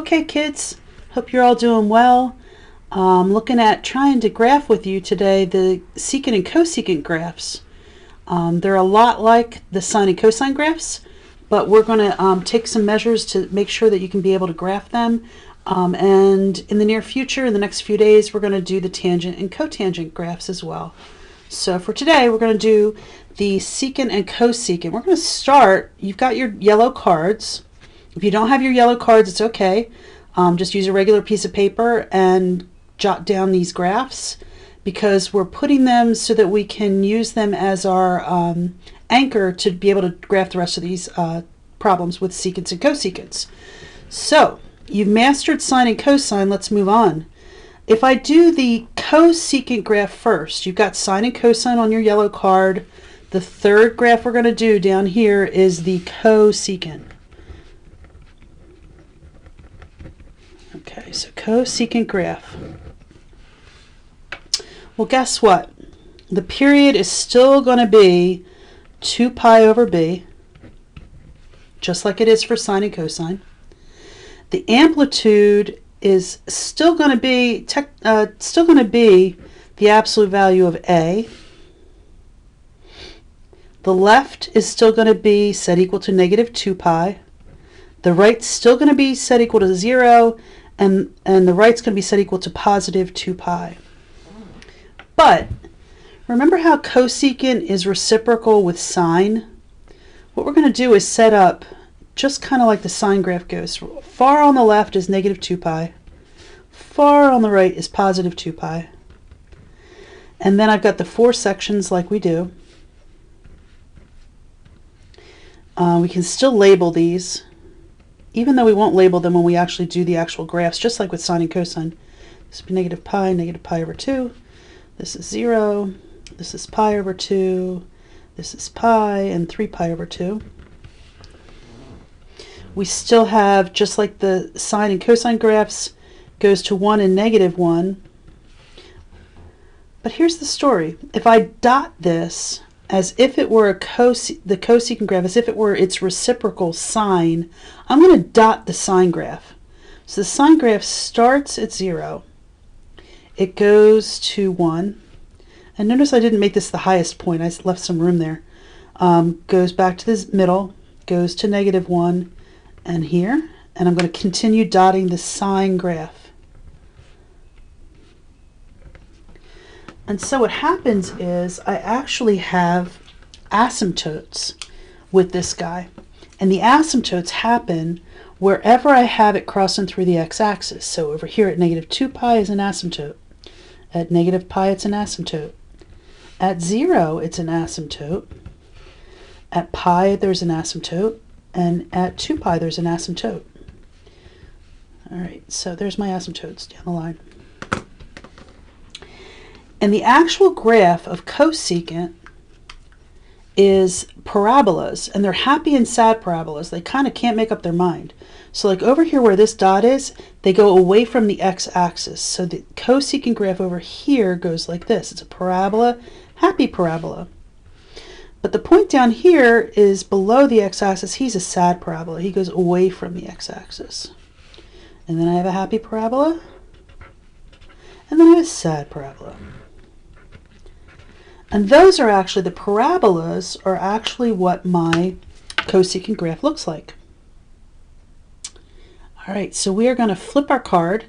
Okay, kids, hope you're all doing well. Looking at trying to graph with you today the secant and cosecant graphs. They're a lot like the sine and cosine graphs, but we're going to take some measures to make sure that you can be able to graph them. And in the near future, in the next few days, we're going to do the tangent and cotangent graphs as well. So for today, we're going to do the secant and cosecant. We're going to start, you've got your yellow cards. If you don't have your yellow cards, it's okay. Just use a regular piece of paper and jot down these graphs, because we're putting them so that we can use them as our anchor to be able to graph the rest of these problems with secants and cosecants. So you've mastered sine and cosine. Let's move on. If I do the cosecant graph first, you've got sine and cosine on your yellow card. The third graph we're going to do down here is the cosecant. Okay, so cosecant graph. Well, guess what? The period is still going to be 2 pi over b, just like it is for sine and cosine. The amplitude is still going to be the absolute value of a. The left is still going to be set equal to negative 2 pi. The right's still going to be set equal to 0, and the right's going to be set equal to positive 2 pi. But remember how cosecant is reciprocal with sine? What we're going to do is set up just kind of like the sine graph goes. Far on the left is negative 2 pi. Far on the right is positive 2 pi. And then I've got the 4 sections like we do. We can still label these, even though we won't label them when we actually do the actual graphs, just like with sine and cosine. This would be negative pi over 2. This is 0. This is pi over 2. This is pi, and 3 pi over 2. We still have, just like the sine and cosine graphs, goes to 1 and negative 1. But here's the story. If I dot this as if it were the cosecant graph, as if it were its reciprocal sine, I'm going to dot the sine graph. So the sine graph starts at 0. It goes to 1. And notice I didn't make this the highest point. I left some room there. Goes back to the middle, goes to negative 1, and here. And I'm going to continue dotting the sine graph. And so what happens is I actually have asymptotes with this guy. And the asymptotes happen wherever I have it crossing through the x-axis. So over here at negative 2 pi is an asymptote. At negative pi it's an asymptote. At 0 it's an asymptote. At pi there's an asymptote. And at 2 pi there's an asymptote. Alright, so there's my asymptotes down the line. And the actual graph of cosecant is parabolas, and they're happy and sad parabolas. They kind of can't make up their mind. So like over here where this dot is, they go away from the x-axis. So the cosecant graph over here goes like this. It's a parabola, happy parabola. But the point down here is below the x-axis. He's a sad parabola. He goes away from the x-axis. And then I have a happy parabola, and then I have a sad parabola. And those are actually, the parabolas are actually what my cosecant graph looks like. All right, so we are going to flip our card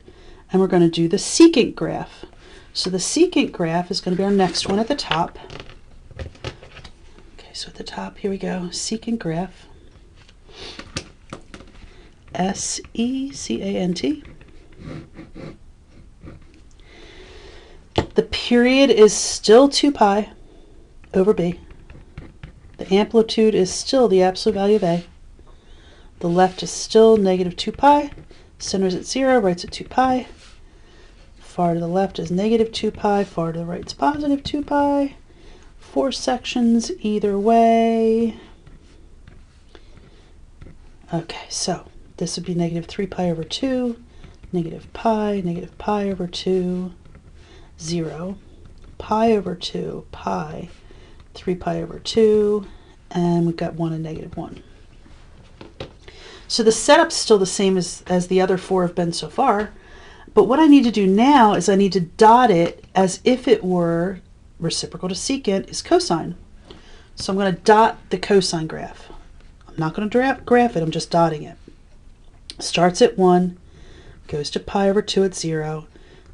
and we're going to do the secant graph. So the secant graph is going to be our next one at the top. Okay, so at the top, here we go, secant graph. S-E-C-A-N-T. The period is still 2 pi over b. The amplitude is still the absolute value of a. The left is still negative 2 pi. Center's at 0, right's at 2 pi. Far to the left is negative 2 pi, far to the right is positive 2 pi. 4 sections either way. Okay, so this would be negative 3 pi over 2, negative pi over 2, 0, pi over 2, pi, 3 pi over 2, and we've got 1 and negative 1. So the setup's still the same as the other 4 have been so far. But what I need to do now is I need to dot it as if it were reciprocal to secant is cosine. So I'm going to dot the cosine graph. I'm not going to graph it, I'm just dotting it. Starts at 1, goes to pi over 2 at 0,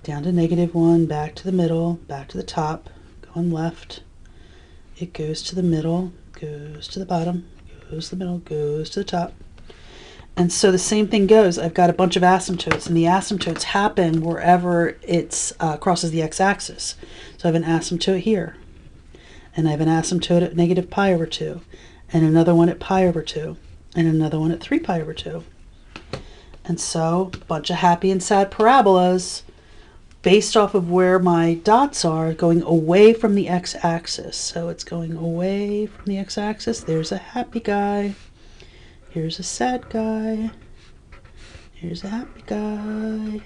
down to -1, back to the middle, back to the top, going left. It goes to the middle, goes to the bottom, goes to the middle, goes to the top. And so the same thing goes. I've got a bunch of asymptotes, and the asymptotes happen wherever it crosses the x-axis. So I have an asymptote here, and I have an asymptote at -pi over 2, and another one at pi over 2, and another one at 3 pi over 2. And so a bunch of happy and sad parabolas based off of where my dots are going away from the x-axis. So it's going away from the x-axis. There's a happy guy. Here's a sad guy. Here's a happy guy.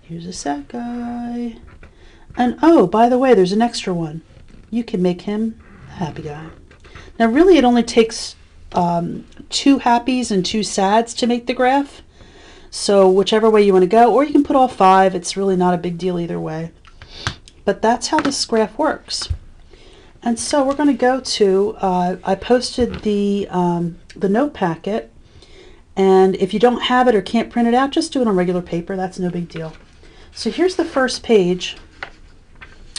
Here's a sad guy. And oh, by the way, there's an extra one. You can make him a happy guy. Now really it only takes 2 happies and 2 sads to make the graph. So whichever way you want to go, or you can put all 5. It's really not a big deal either way. But that's how this graph works. And so we're going to go to, I posted the note packet, and if you don't have it or can't print it out, just do it on regular paper. That's no big deal. So here's the first page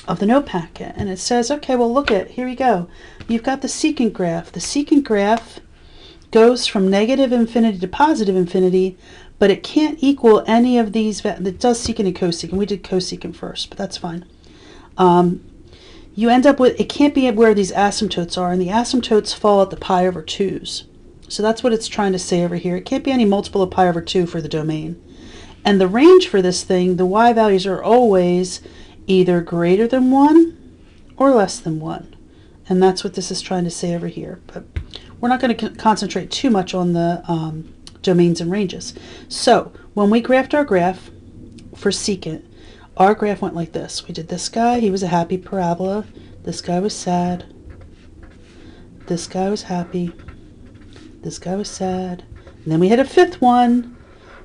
of the note packet, and it says, okay, well look at, here you go. You've got the secant graph. The secant graph goes from -infinity to positive infinity, but it can't equal any of these. It does secant and cosecant. We did cosecant first, but that's fine. You end up with, it can't be where these asymptotes are, and the asymptotes fall at the pi over 2's. So that's what it's trying to say over here. It can't be any multiple of pi over 2 for the domain. And the range for this thing, the y values are always either greater than 1 or less than 1. And that's what this is trying to say over here. But we're not going to concentrate too much on the domains and ranges. So when we graphed our graph for secant, our graph went like this. We did this guy, he was a happy parabola. This guy was sad. This guy was happy. This guy was sad. And then we had a 5th one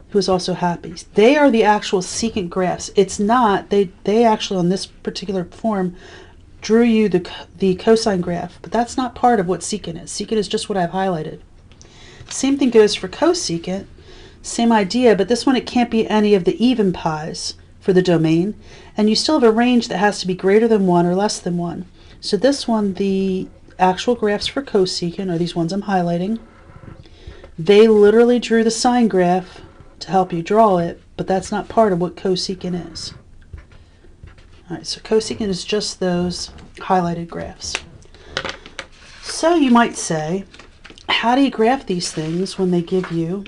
who was also happy. They are the actual secant graphs. It's not, they actually on this particular form drew you the cosine graph, but that's not part of what secant is. Secant is just what I've highlighted. Same thing goes for cosecant. Same idea, but this one it can't be any of the even pi's for the domain, and you still have a range that has to be greater than 1 or less than 1. So this one, the actual graphs for cosecant are these ones I'm highlighting. They literally drew the sine graph to help you draw it, but that's not part of what cosecant is. Alright, so cosecant is just those highlighted graphs. So you might say, how do you graph these things when they give you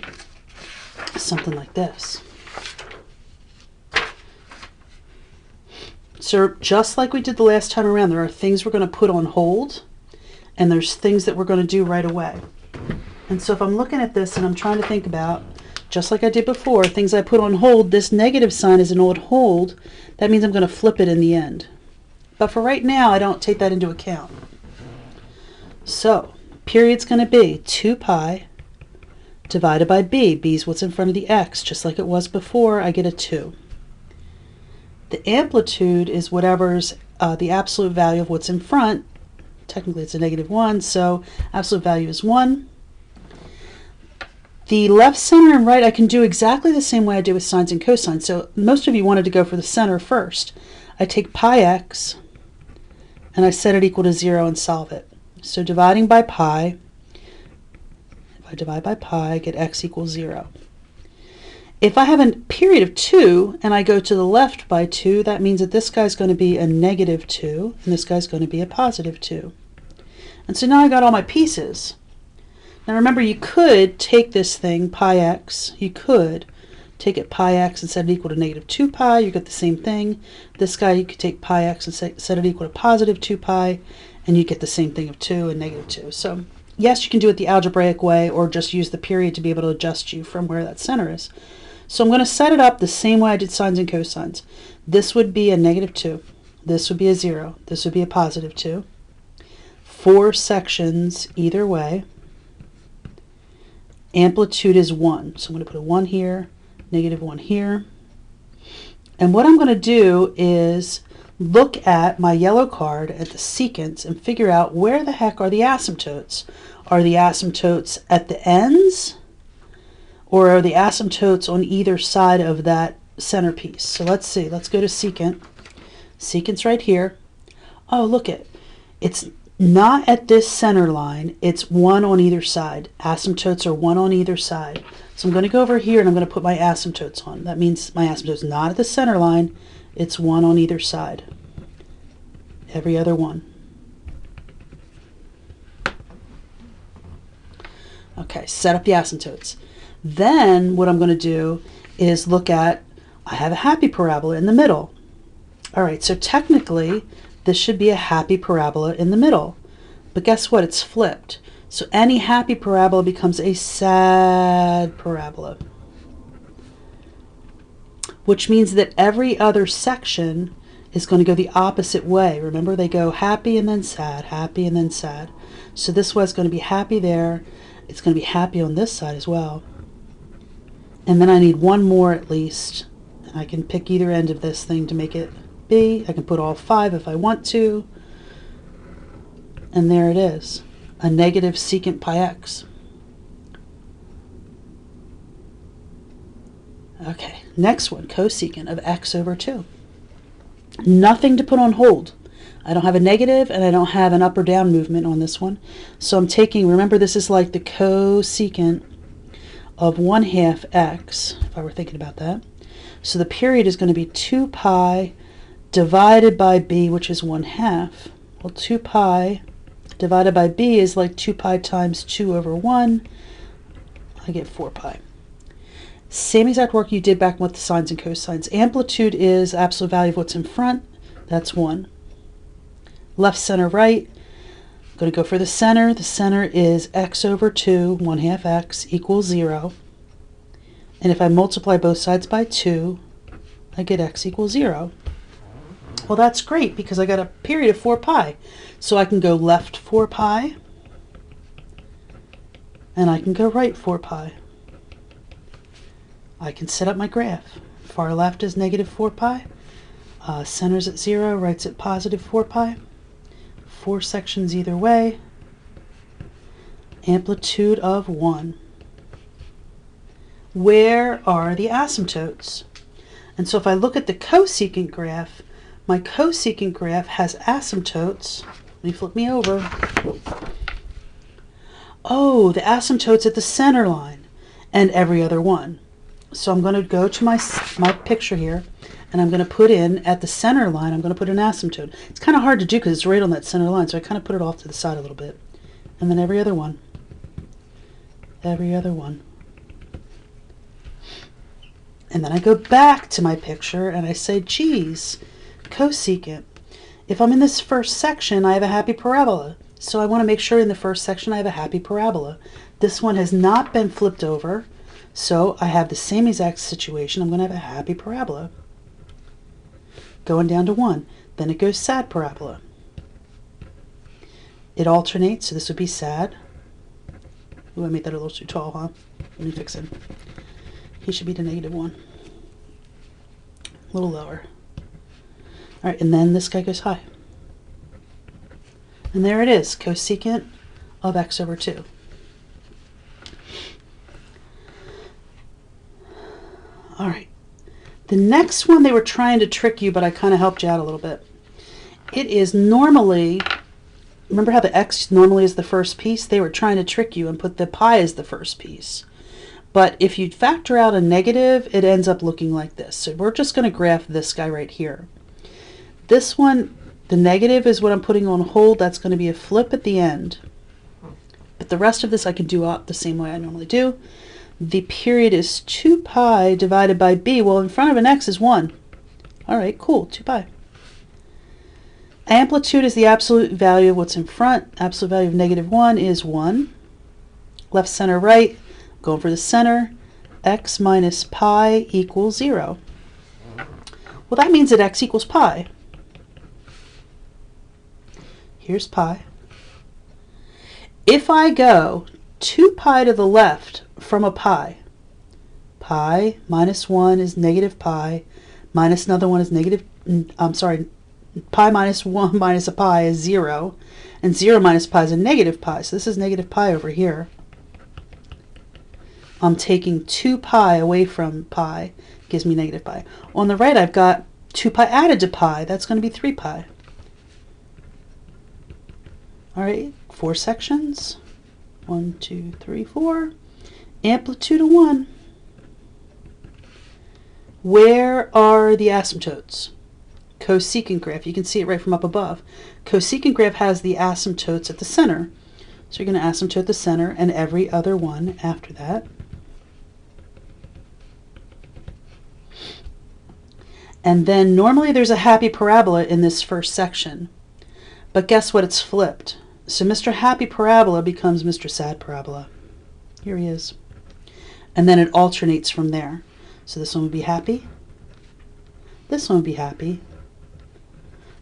something like this? So just like we did the last time around, there are things we're going to put on hold, and there's things that we're going to do right away. And so if I'm looking at this and I'm trying to think about, just like I did before, things I put on hold, this negative sign is an old hold. That means I'm going to flip it in the end. But for right now, I don't take that into account. So period's going to be 2 pi divided by b. b is what's in front of the x. Just like it was before, I get a 2. The amplitude is whatever's the absolute value of what's in front. Technically it's a -1, so absolute value is 1. The left, center, and right I can do exactly the same way I did with sines and cosines. So most of you wanted to go for the center first. I take pi x and I set it equal to 0 and solve it. So dividing by pi, if I divide by pi, I get x equals 0. If I have a period of 2 and I go to the left by 2, that means that this guy's going to be a -2 and this guy's going to be a +2. And so now I got all my pieces. Now remember, you could take this thing, pi x, you could take it pi x and set it equal to -2 pi, you get the same thing. This guy, you could take pi x and set it equal to +2 pi, and you get the same thing of 2 and -2. So yes, you can do it the algebraic way, or just use the period to be able to adjust you from where that center is. So I'm going to set it up the same way I did sines and cosines. This would be a -2. This would be a 0. This would be a +2. 4 sections either way. Amplitude is 1. So I'm going to put a 1 here, negative 1 here. And what I'm going to do is look at my yellow card at the secants and figure out where the heck are the asymptotes. Are the asymptotes at the ends, or are the asymptotes on either side of that centerpiece? So let's see. Let's go to secant. Secant's right here. Oh, look it. It's not at this center line. It's 1 on either side. Asymptotes are 1 on either side. So I'm going to go over here and I'm going to put my asymptotes on. That means my asymptote's not at the center line. It's 1 on either side. Every other one. Okay, set up the asymptotes. Then what I'm going to do is look at, I have a happy parabola in the middle. All right, so technically this should be a happy parabola in the middle. But guess what? It's flipped. So any happy parabola becomes a sad parabola. Which means that every other section is going to go the opposite way. Remember, they go happy and then sad, happy and then sad. So this was going to be happy there. It's going to be happy on this side as well. And then I need one more at least. And I can pick either end of this thing to make it B. I can put all 5 if I want to. And there it is. A negative secant pi x. Okay, next one, cosecant of x over 2. Nothing to put on hold. I don't have a negative and I don't have an up or down movement on this one. So I'm taking, remember this is like the cosecant of 1/2 x, if I were thinking about that. So the period is going to be 2 pi divided by b, which is 1/2. Well, 2 pi divided by b is like 2 pi times 2 over 1. I get 4 pi. Same exact work you did back with the sines and cosines. Amplitude is absolute value of what's in front. That's 1. Left, center, right. I'm going to go for the center. The center is x over 2, 1/2 x equals 0. And if I multiply both sides by 2, I get x equals 0. Well, that's great because I got a period of 4 pi. So I can go left 4 pi, and I can go right 4 pi. I can set up my graph. Far left is negative 4 pi. Center's at 0, right's at positive 4 pi. 4 sections either way. Amplitude of 1. Where are the asymptotes? And so if I look at the cosecant graph, my cosecant graph has asymptotes. Let me flip me over. Oh, the asymptote's at the center line and every other one. So I'm going to go to my picture here, and I'm going to put in at the center line, I'm going to put an asymptote. It's kind of hard to do because it's right on that center line, so I kind of put it off to the side a little bit. And then every other one. Every other one. And then I go back to my picture and I say, geez, cosecant. If I'm in this first section, I have a happy parabola. So I want to make sure in the first section I have a happy parabola. This one has not been flipped over. So I have the same exact situation. I'm going to have a happy parabola. Going down to 1. Then it goes sad parabola. It alternates, so this would be sad. Ooh, I made that a little too tall, huh? Let me fix him. He should be to -1. A little lower. All right, and then this guy goes high. And there it is, cosecant of x over 2. All right, the next one they were trying to trick you, but I kind of helped you out a little bit. It is normally, remember how the x normally is the first piece? They were trying to trick you and put the pi as the first piece. But if you factor out a negative, it ends up looking like this. So we're just going to graph this guy right here. This one, the negative is what I'm putting on hold. That's going to be a flip at the end. But the rest of this I can do the same way I normally do. The period is 2 pi divided by b. Well, in front of an x is 1. All right, cool, 2 pi. Amplitude is the absolute value of what's in front. Absolute value of -1 is 1. Left, center, right. Going for the center. X minus pi equals 0. Well, that means that x equals pi. Here's pi. If I go 2 pi to the left from a pi. Pi minus 1 is negative pi, minus another one is negative, pi minus 1 minus a pi is 0, and 0 minus pi is a negative pi. So this is negative pi over here. I'm taking 2 pi away from pi, gives me negative pi. On the right, I've got 2 pi added to pi. That's going to be 3 pi. All right, 4 sections. 1, 2, 3, 4. Amplitude of 1. Where are the asymptotes? Cosecant graph. You can see it right from up above. Cosecant graph has the asymptotes at the center. So you're going to asymptote the center and every other one after that. And then normally there's a happy parabola in this first section. But guess what? It's flipped. So Mr. Happy Parabola becomes Mr. Sad Parabola. Here he is. And then it alternates from there. So this one would be happy. This one would be happy.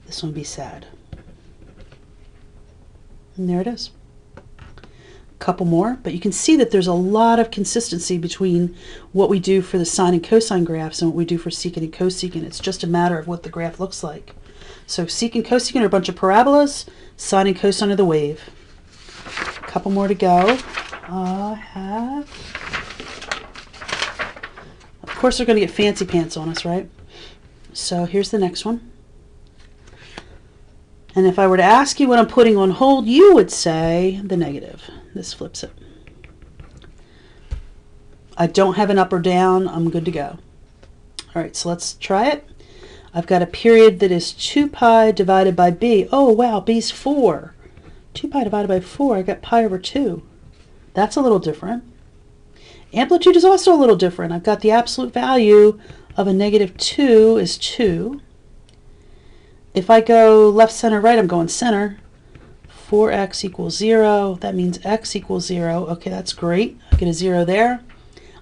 This one would be sad. And there it is. A couple more, but you can see that there's a lot of consistency between what we do for the sine and cosine graphs and what we do for secant and cosecant. It's just a matter of what the graph looks like. So secant and cosecant are a bunch of parabolas. Sine and cosine of the wave. A couple more to go. Of course they're going to get fancy pants on us, right? So here's the next one. And if I were to ask you what I'm putting on hold, you would say the negative. This flips it. I don't have an up or down. I'm good to go. All right, so let's try it. I've got a period that is 2 pi divided by b. Oh, wow, b's 4. 2 pi divided by 4, I got pi over 2. That's a little different. Amplitude is also a little different. I've got the absolute value of a negative 2 is 2. If I go left, center, right, I'm going center. 4x equals 0. That means x equals 0. Okay, that's great. I get a 0 there.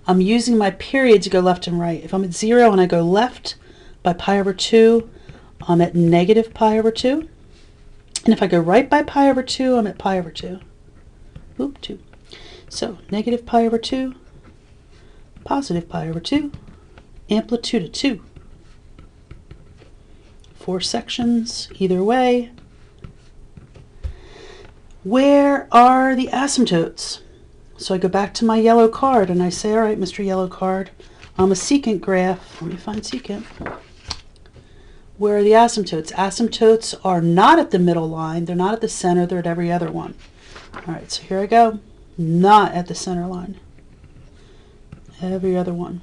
I'm using my period to go left and right. If I'm at 0 and I go left by pi over 2, I'm at negative pi over 2. And if I go right by pi over 2, I'm at pi over 2. Oop, 2. So negative pi over 2, positive pi over 2, amplitude of 2. 4 sections either way. Where are the asymptotes? So I go back to my yellow card and I say, all right, Mr. Yellow Card, I'm a secant graph. Let me find secant. Where are the asymptotes? Asymptotes are not at the middle line. They're not at the center. They're at every other one. All right, so here I go. Not at the center line. Every other one.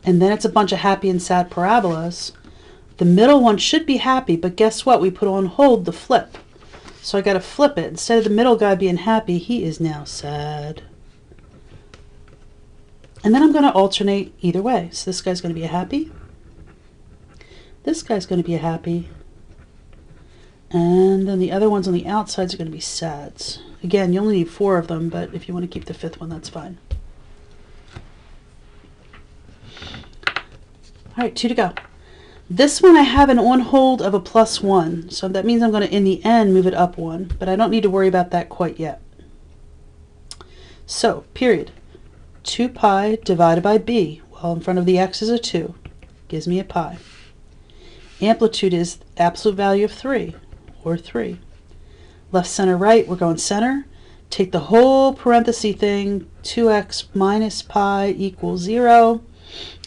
And then it's a bunch of happy and sad parabolas. The middle one should be happy, but guess what? We put on hold the flip. So I got to flip it. Instead of the middle guy being happy, he is now sad. And then I'm going to alternate either way. So this guy's going to be a happy. This guy's going to be a happy. And then the other ones on the outsides are going to be sads. Again, you only need 4 of them, but if you want to keep the 5th one, that's fine. All right, 2 to go. This one I have an on hold of a +1. So that means I'm going to, in the end, move it up 1. But I don't need to worry about that quite yet. So, period. 2 pi divided by b. Well, in front of the x is a 2. Gives me a pi. Amplitude is absolute value of 3, or 3. Left, center, right, we're going center. Take the whole parenthesis thing, 2x minus pi equals 0.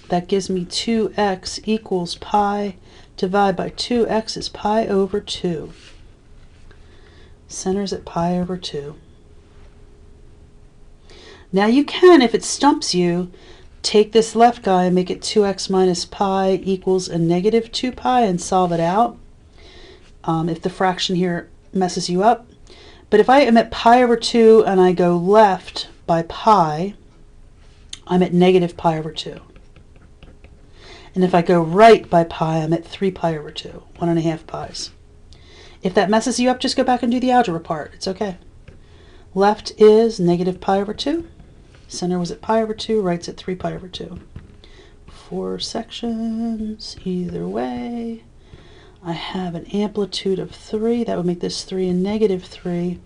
That gives me 2x equals pi. Divide by 2x is pi over 2. Center's at pi over 2. Now you can, if it stumps you, take this left guy and make it 2x minus pi equals a negative 2 pi and solve it out. If the fraction here messes you up. But if I am at pi over 2 and I go left by pi, I'm at negative pi over 2. And if I go right by pi, I'm at 3 pi over 2, 1.5 pi's. If that messes you up, just go back and do the algebra part. It's okay. Left is negative pi over 2. Center was at pi over 2. Right's at 3 pi over 2. 4 sections either way. I have an amplitude of 3. That would make this 3 and negative 3.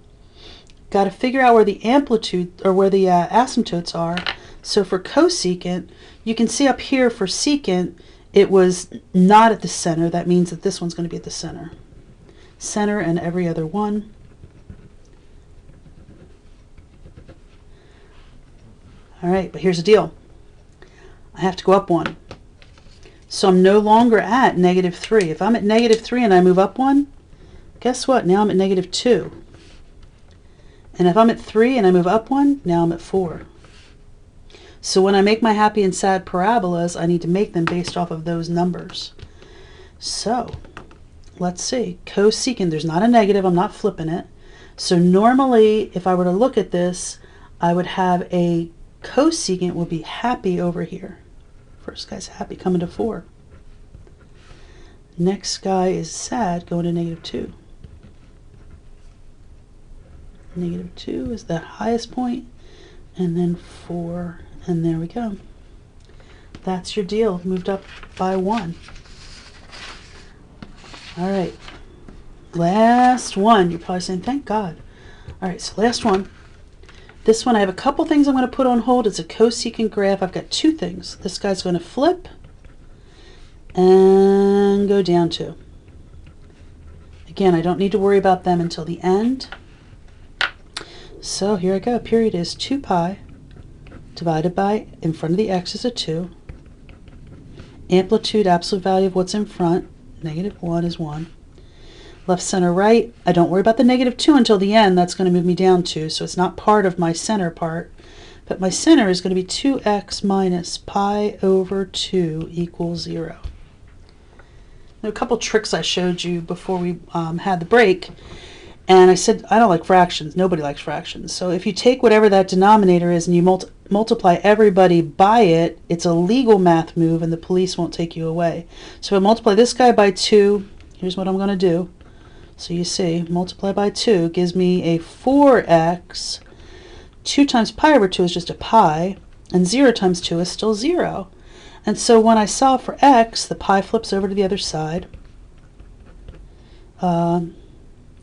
Got to figure out where the amplitude, or where the asymptotes are. So for cosecant, you can see up here for secant, it was not at the center. That means that this one's going to be at the center. Center and every other one. All right, but here's the deal. I have to go up 1. So I'm no longer at negative 3. If I'm at negative 3 and I move up 1, guess what? Now I'm at negative 2. And if I'm at 3 and I move up 1, now I'm at 4. So when I make my happy and sad parabolas, I need to make them based off of those numbers. So let's see. Cosecant, there's not a negative. I'm not flipping it. So normally, if I were to look at this, I would have a cosecant would be happy over here. First guy's happy, coming to 4. Next guy is sad, going to negative 2. Negative 2 is the highest point, and then 4, and there we go. That's your deal, moved up by 1. All right, last one. You're probably saying, thank God. All right, so last one. This one, I have a couple things I'm going to put on hold. It's a cosecant graph. I've got 2 things. This guy's going to flip and go down 2. Again, I don't need to worry about them until the end. So here I go. Period is 2 pi divided by, in front of the x is a 2. Amplitude, absolute value of what's in front, negative 1 is 1. Left, center, right. I don't worry about the negative 2 until the end. That's going to move me down 2, so it's not part of my center part. But my center is going to be 2x minus pi over 2 equals 0. There are a couple tricks I showed you before we had the break. And I said, I don't like fractions. Nobody likes fractions. So if you take whatever that denominator is and you multiply everybody by it, it's a legal math move and the police won't take you away. So if I multiply this guy by 2, here's what I'm going to do. So you see, multiply by 2 gives me a 4x. 2 times pi over 2 is just a pi, and 0 times 2 is still 0. And so when I solve for x, the pi flips over to the other side,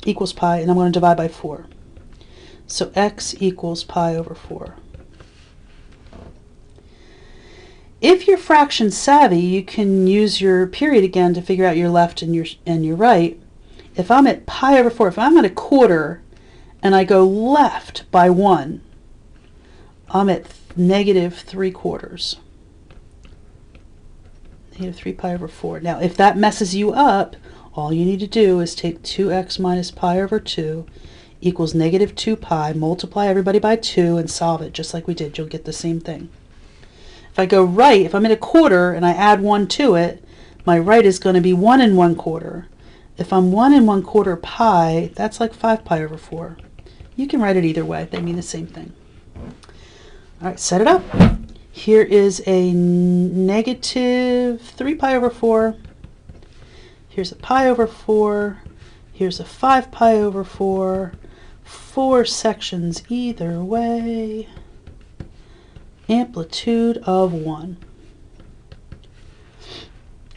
equals pi, and I'm going to divide by 4. So x equals pi over 4. If you're fraction savvy, you can use your period again to figure out your left and your right. If I'm at pi over 4, if I'm at a quarter and I go left by 1, I'm at negative 3/4. Negative 3 pi over 4. Now, if that messes you up, all you need to do is take 2x minus pi over 2 equals negative 2 pi, multiply everybody by 2, and solve it just like we did. You'll get the same thing. If I go right, if I'm at a quarter and I add 1 to it, my right is going to be 1 1/4. If I'm 1 1/4 pi, that's like 5 pi over 4. You can write it either way. They mean the same thing. All right, set it up. Here is a negative 3 pi over 4. Here's a pi over 4. Here's a 5 pi over 4. 4 sections either way. Amplitude of 1.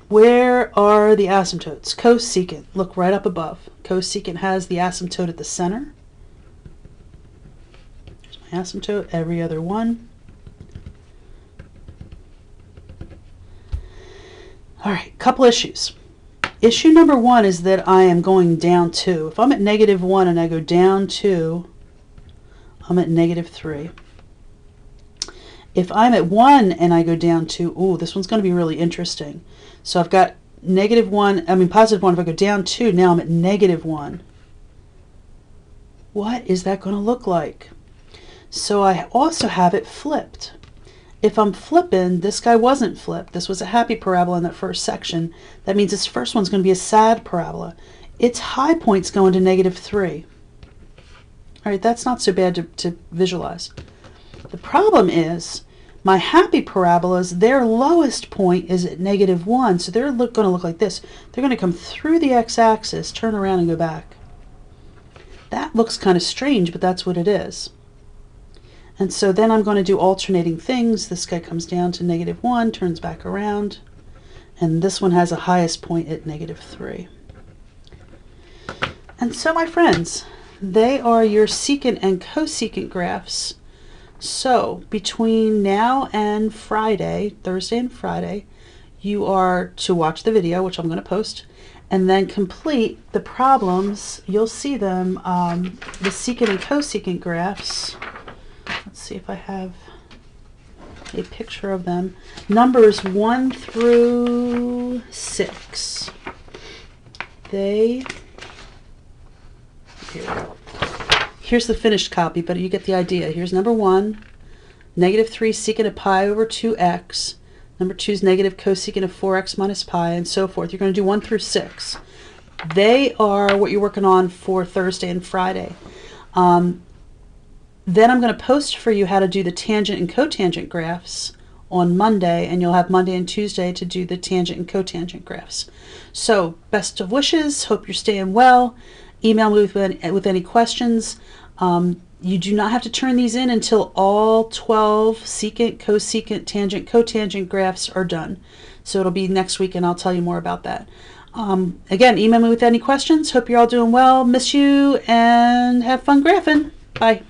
Where are the asymptotes? Cosecant. Look right up above. Cosecant has the asymptote at the center. There's my asymptote, every other one. All right, couple issues. Issue number 1 is that I am going down 2. If I'm at negative 1 and I go down 2, I'm at negative 3. If I'm at 1 and I go down 2, ooh, this one's going to be really interesting. So I've got negative 1, I mean positive 1. If I go down 2, now I'm at negative 1. What is that going to look like? So I also have it flipped. If I'm flipping, this guy wasn't flipped. This was a happy parabola in that first section. That means this first one's going to be a sad parabola. Its high point's going to negative 3. All right, that's not so bad to visualize. The problem is my happy parabolas, their lowest point is at negative 1, so they're going to look like this. They're going to come through the x-axis, turn around, and go back. That looks kind of strange, but that's what it is. And so then I'm going to do alternating things. This guy comes down to negative 1, turns back around, and this one has a highest point at negative 3. And so, my friends, they are your secant and cosecant graphs. So between now and Friday, Thursday and Friday, you are to watch the video, which I'm going to post, and then complete the problems. You'll see them, the secant and cosecant graphs. Let's see if I have a picture of them. Numbers 1 through 6. Here's the finished copy, but you get the idea. Here's number 1, -3 secant of pi over 2x. Number 2 is negative cosecant of 4x minus pi, and so forth. You're going to do 1 through 6. They are what you're working on for Thursday and Friday. Then I'm going to post for you how to do the tangent and cotangent graphs on Monday, and you'll have Monday and Tuesday to do the tangent and cotangent graphs. So, best of wishes. Hope you're staying well. Email me with any questions. You do not have to turn these in until all 12 secant, cosecant, tangent, cotangent graphs are done. So it'll be next week, and I'll tell you more about that. Again, email me with any questions. Hope you're all doing well. Miss you, and have fun graphing. Bye.